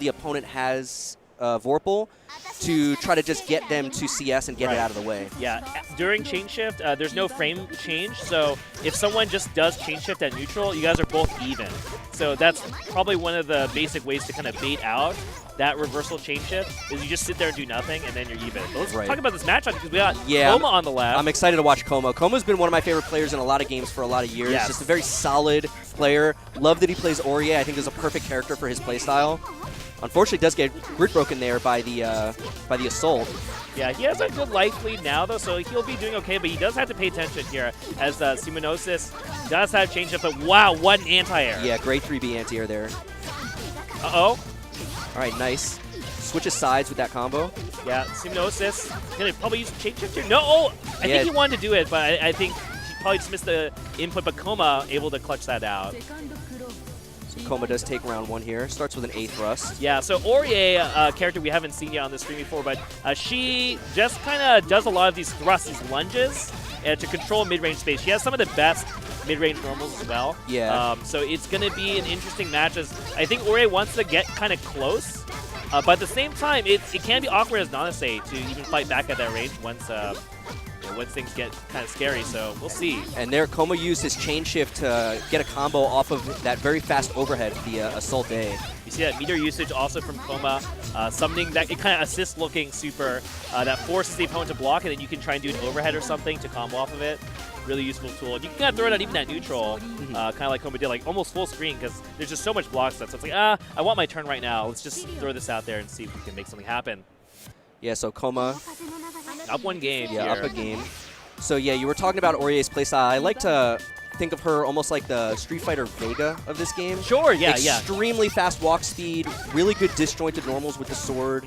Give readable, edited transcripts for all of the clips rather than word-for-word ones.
the opponent has Vorpal to try to just get them to CS and get it out of the way. Yeah, during chain shift, there's no frame change, so if someone just does chain shift at neutral, you guys are both even. So that's probably one of the basic ways to kind of bait out that reversal chain shift, is you just sit there and do nothing, and then you're even. But let's talk about this matchup, because we got COMA on the left. I'm excited to watch COMA. COMA's been one of my favorite players in a lot of games for a lot of years. Yes. Just a very solid player. Love that he plays Aurier. I think is a perfect character for his playstyle. Unfortunately, does get grid broken there by the Assault. Yeah, he has a good life lead now, though, so he'll be doing okay, but he does have to pay attention here, as SIMONOSIS does have change up, but wow, what an anti-air. Yeah, great 3B anti-air there. Uh-oh. All right, nice. Switches sides with that combo. Yeah, SIMONOSIS going to probably use change shift here. No, oh, I think he wanted to do it, but I think he probably just missed the input, but COMA able to clutch that out. So COMA does take round 1 here. Starts with an A thrust. Yeah, so Aurier, a character we haven't seen yet on the stream before, but she just kind of does a lot of these thrusts, these lunges, to control mid-range space. She has some of the best mid-range normals as well. Yeah. So it's going to be an interesting match, as I think Aurier wants to get kind of close, but at the same time, it can be awkward as Nanase to even fight back at that range once things get kind of scary, so we'll see. And there, COMA used his chain shift to get a combo off of that very fast overhead, the Assault A. You see that meter usage also from COMA, summoning that kind of assist-looking super that forces the opponent to block, and then you can try and do an overhead or something to combo off of it. Really useful tool. And you can kind of throw it out even at neutral, kind of like COMA did, like almost full screen, because there's just so much block stuff. So it's like, I want my turn right now. Let's just throw this out there and see if we can make something happen. Yeah, so COMA up 1 game. Yeah, up a game. So yeah, you were talking about Aurier's playstyle. I like to think of her almost like the Street Fighter Vega of this game. Sure, yeah, Extremely fast walk speed, really good disjointed normals with the sword.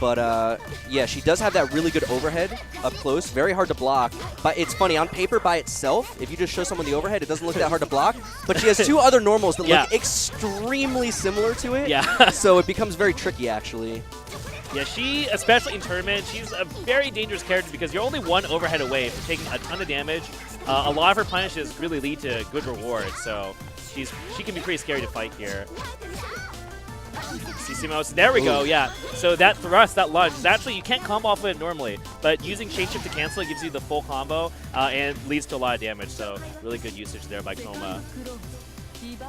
But yeah, she does have that really good overhead up close. Very hard to block. But it's funny, on paper by itself, if you just show someone the overhead, it doesn't look that hard to block. But she has 2 other normals that look extremely similar to it. Yeah. So it becomes very tricky, actually. Yeah, she, especially in tournament, she's a very dangerous character because you're only 1 overhead away from taking a ton of damage. A lot of her punishes really lead to good rewards, so she can be pretty scary to fight here. See Simos, there we go, yeah. So that thrust, that lunge, is actually, you can't combo off of it normally, but using chain shift to cancel it gives you the full combo and leads to a lot of damage, so really good usage there by COMA.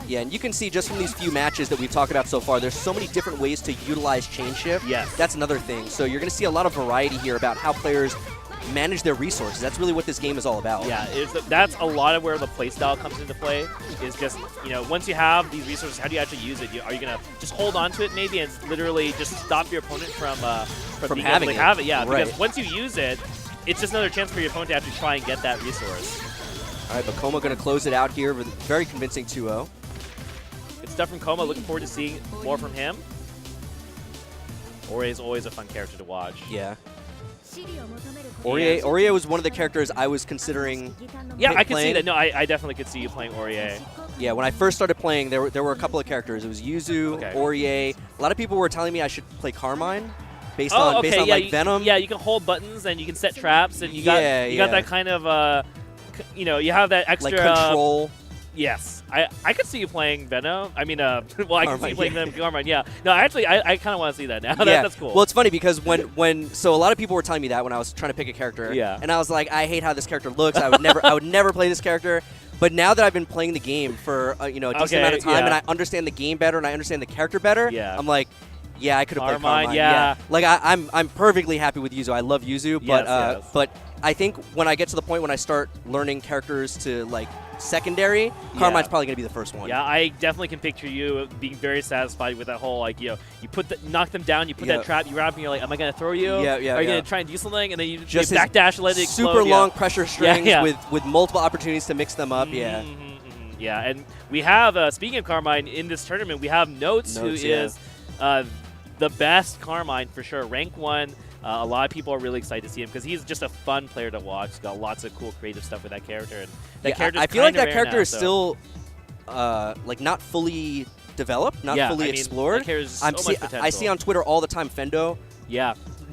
Yeah, and you can see just from these few matches that we've talked about so far, there's so many different ways to utilize chain shift. Yes. That's another thing. So you're going to see a lot of variety here about how players manage their resources. That's really what this game is all about. Yeah, that's a lot of where the playstyle comes into play, is just, you know, once you have these resources, how do you actually use it? Are you going to just hold on to it maybe and literally just stop your opponent from having it? Yeah, right. Because once you use it, it's just another chance for your opponent to actually try and get that resource. All right, but COMA going to close it out here with a very convincing 2-0. Good stuff from COMA. Looking forward to seeing more from him. Aurier is always a fun character to watch. Yeah. Aurier was one of the characters I was considering Yeah, I could see that. No, I definitely could see you playing Aurier. Yeah, when I first started playing, there were a couple of characters. It was Yuzu, Aurier. A lot of people were telling me I should play Carmine based on like Venom. Yeah, you can hold buttons and you can set traps and you got that kind of you know, you have that extra like control. Yes, I could see you playing Venom. I mean, well, I can see you playing Carmine. Yeah, no, actually, I kind of want to see that now. Yeah. That's cool. Well, it's funny because so a lot of people were telling me that when I was trying to pick a character. Yeah. And I was like, I hate how this character looks. I would never play this character. But now that I've been playing the game for a decent amount of time and I understand the game better and I understand the character better, I'm like, yeah, I could have played Carmine. Yeah. Like I'm perfectly happy with Yuzu. I love Yuzu, but but I think when I get to the point when I start learning characters to like secondary, Carmine's probably going to be the first one. Yeah, I definitely can picture you being very satisfied with that whole, like, you know, you knock them down, you put that trap, you wrap, and you're like, am I going to throw you? Are you going to try and do something? And then you just backdash, let it explode. Super long pressure strings with multiple opportunities to mix them up. Yeah, and we have, speaking of Carmine, in this tournament, we have Notes who is the best Carmine for sure. Rank 1. A lot of people are really excited to see him because he's just a fun player to watch. He's got lots of cool creative stuff with that character. And that I feel like that character is still like not fully developed, not fully explored. That so much potential. I see on Twitter all the time Fendo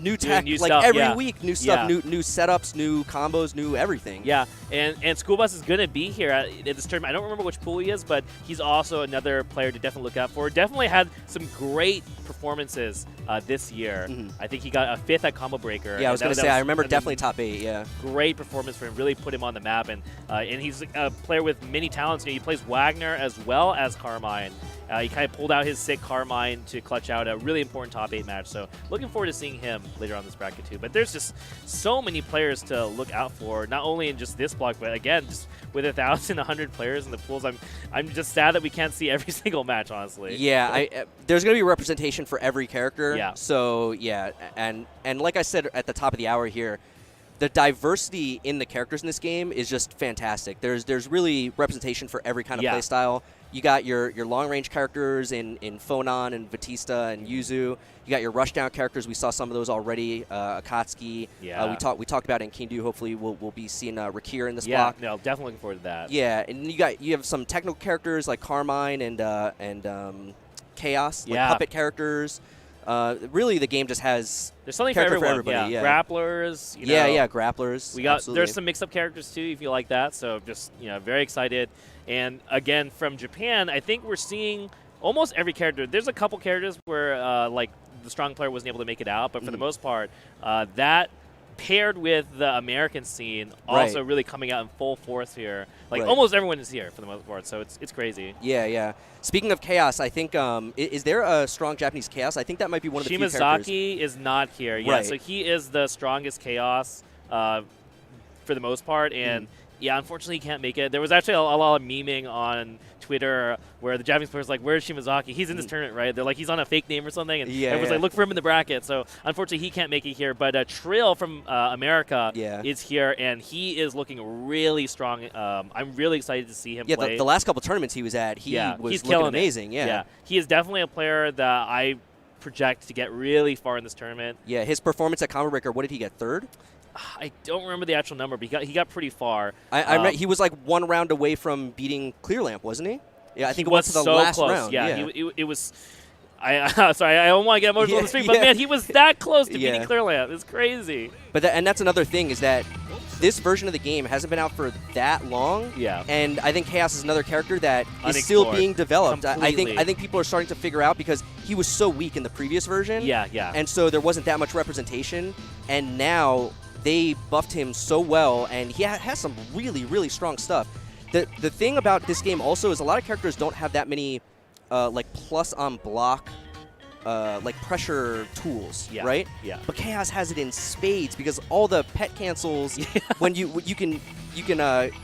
new tech, new like stuff, every week, new stuff, Yeah. new setups, new combos, new everything. Yeah, and School Bus is going to be here at this tournament. I don't remember which pool he is, but he's also another player to definitely look out for. Definitely had some great performances this year. I think he got a 5th at Combo Breaker. Yeah, I was going to say, I remember definitely top 8, yeah. Great performance for him, really put him on the map. And he's a player with many talents. You know, he plays Wagner as well as Carmine. He kind of pulled out his sick Carmine to clutch out a really important top 8 match. So looking forward to seeing him later on this bracket too. But there's just so many players to look out for, not only in just this block, but again, just with 1,100 players in the pools. I'm just sad that we can't see every single match, honestly. Yeah, there's going to be representation for every character. Yeah. So yeah, and like I said at the top of the hour here, the diversity in the characters in this game is just fantastic. There's really representation for every kind of play style. You got your long-range characters in Phonon and Batista and Yuzu. You got your rushdown characters. We saw some of those already. Akatsuki. Yeah. We talked about it in Kindu. Hopefully we'll be seeing Rakir in this yeah, block. no, definitely looking forward to that. Yeah, and you have some technical characters like Carmine and Chaos, like puppet characters. Really, the game just has there's something for everybody. Yeah. Grapplers. You know, yeah, grapplers. We got absolutely. There's some mix-up characters too, if you like that. So just very excited. And again, from Japan, I think we're seeing almost every character. There's a couple characters where like the strong player wasn't able to make it out, but for the most part, that paired with the American scene also really coming out in full force here. Like almost everyone is here for the most part, so it's crazy. Yeah. Speaking of Chaos, I think is there a strong Japanese Chaos? I think that might be one of the few characters. Shimazaki is not here. Yeah, so he is the strongest Chaos for the most part, and yeah, unfortunately he can't make it. There was actually a lot of memeing on Twitter where the Japanese player's like, where's Shimazaki? He's in this tournament, right? They're like, he's on a fake name or something, and everyone's like, look for him in the bracket. So unfortunately he can't make it here, but Trill from America is here, and he is looking really strong. I'm really excited to see him play. The last couple tournaments he was at, he's looking amazing. Yeah, he is definitely a player that I project to get really far in this tournament. Yeah, his performance at Combo Breaker, what did he get, 3rd? I don't remember the actual number, but he got pretty far. He was like 1 round away from beating Clear Lamp, wasn't he? Yeah, I think it was went to the so last close. round. Yeah, it was. Sorry, I don't want to get emotional on the screen, but man, he was that close to beating Clear Lamp. It's crazy. But and that's another thing is that this version of the game hasn't been out for that long. Yeah. And I think Chaos is another character that is still being developed. I think people are starting to figure out because he was so weak in the previous version. Yeah. And so there wasn't that much representation, and now they buffed him so well, and he has some really, really strong stuff. The thing about this game also is a lot of characters don't have that many like plus on block like pressure tools, right? Yeah. But Chaos has it in spades because all the pet cancels when you can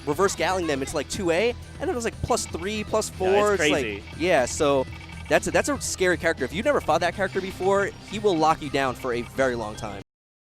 reverse galling them, it's like 2A, and then it was like +3, +4. Yeah, it's crazy. Like, so that's a scary character. If you've never fought that character before, he will lock you down for a very long time.